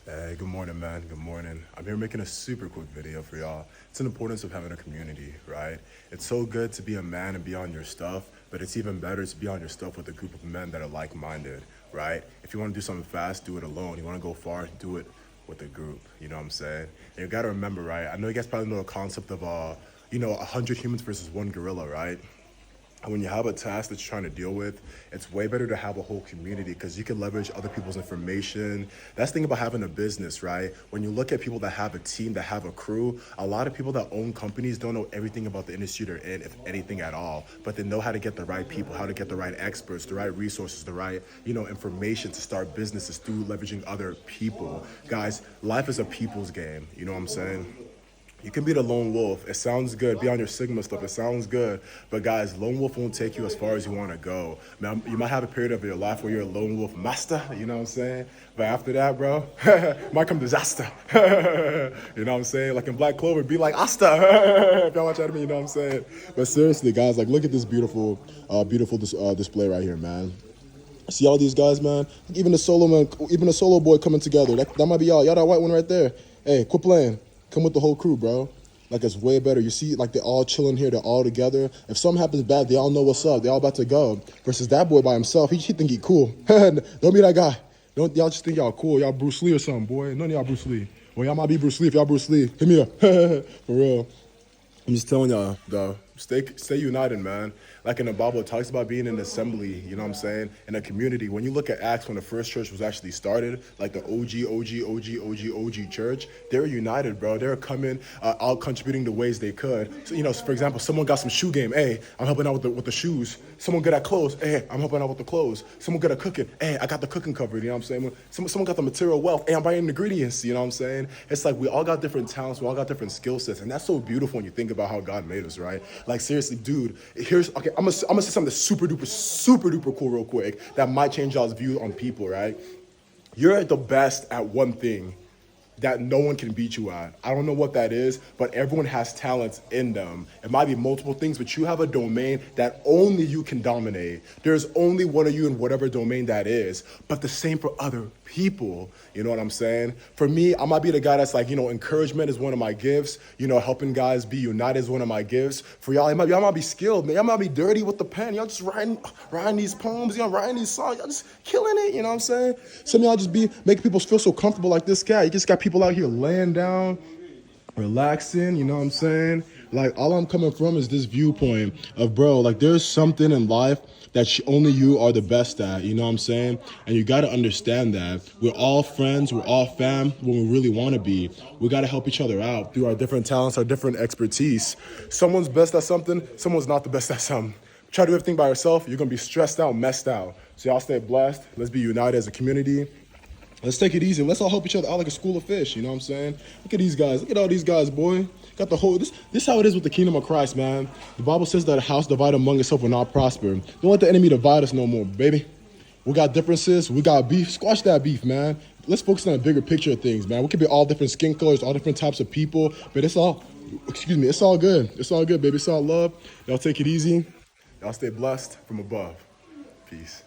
Hey, good morning, man. Good morning. I'm here making a super quick video for y'all. It's an importance of having a community, right? It's so good to be a man and be on your stuff, but it's even better to be on your stuff with a group of men that are like-minded, right? If you want to do something fast, do it alone. You want to go far, do it with a group. You know what I'm saying? And you got to remember, right? I know you guys probably know the concept of, 100 humans versus one gorilla, right? And when you have a task that you're trying to deal with, it's way better to have a whole community because you can leverage other people's information. That's the thing about having a business, right? When you look at people that have a team, that have a crew, a lot of people that own companies don't know everything about the industry they're in, if anything at all, but they know how to get the right people, how to get the right experts, the right resources, the right, information to start businesses through leveraging other people. Guys, life is a people's game. You know what I'm saying? You can be the lone wolf. It sounds good. Be on your Sigma stuff. It sounds good. But guys, lone wolf won't take you as far as you want to go. Man, you might have a period of your life where you're a lone wolf master, you know what I'm saying? But after that, bro, might come disaster. You know what I'm saying? Like in Black Clover, be like Asta. If y'all watch anime, you know what I'm saying? But seriously, guys, like look at this beautiful display right here, man. See all these guys, man? Even a solo man, even a solo boy coming together. That might be y'all. Y'all that white one right there. Hey, quit playing. Come with the whole crew, bro. Like, it's way better. You see, like, they're all chilling here. They're all together. If something happens bad, they all know what's up. They're all about to go. Versus that boy by himself. He think he cool. Don't be that guy. Y'all just think y'all cool. Y'all Bruce Lee or something, boy. None of y'all Bruce Lee. Well, y'all might be Bruce Lee if y'all Bruce Lee. Hit me up. For real. I'm just telling y'all, though, stay united, man. Like in the Bible, it talks about being in an assembly, you know what I'm saying? In a community. When you look at Acts, when the first church was actually started, like the OG church, they were united, bro. They were coming, all contributing the ways they could. So, for example, someone got some shoe game. Hey, I'm helping out with the shoes. Someone good at clothes. Hey, I'm helping out with the clothes. Someone good at cooking. Hey, I got the cooking covered, you know what I'm saying? Someone got the material wealth. Hey, I'm buying ingredients, you know what I'm saying? It's like we all got different talents. We all got different skill sets. And that's so beautiful when you think about how God made us, right? Like, seriously, dude, I'm gonna say something that's super duper cool real quick that might change y'all's view on people, right? You're the best at one thing that no one can beat you at. I don't know what that is, but everyone has talents in them. It might be multiple things, but you have a domain that only you can dominate. There's only one of you in whatever domain that is, but the same for other people. You know what I'm saying? For me, I might be the guy that's like, encouragement is one of my gifts. Helping guys be united is one of my gifts. For y'all, y'all might be skilled, man. Y'all might be dirty with the pen. Y'all just writing these poems, writing these songs. Y'all just killing it, you know what I'm saying? Some of y'all just be making people feel so comfortable like this guy. You just got people out here laying down, relaxing, you know what I'm saying? Like, all I'm coming from is this viewpoint of, bro, like, there's something in life that only you are the best at, you know what I'm saying? And you got to understand that we're all friends, we're all fam when we really want to be. We got to help each other out through our different talents, our different expertise. Someone's best at something, someone's not the best at something. Try to do everything by yourself, you're going to be stressed out, messed out. So y'all stay blessed. Let's be united as a community. Let's take it easy. Let's all help each other out like a school of fish. You know what I'm saying? Look at these guys. Look at all these guys, boy. Got the whole, this is how it is with the kingdom of Christ, man. The Bible says that a house divided among itself will not prosper. Don't let the enemy divide us no more, baby. We got differences. We got beef. Squash that beef, man. Let's focus on a bigger picture of things, man. We could be all different skin colors, all different types of people, but it's all good. It's all good, baby. It's all love. Y'all take it easy. Y'all stay blessed from above. Peace.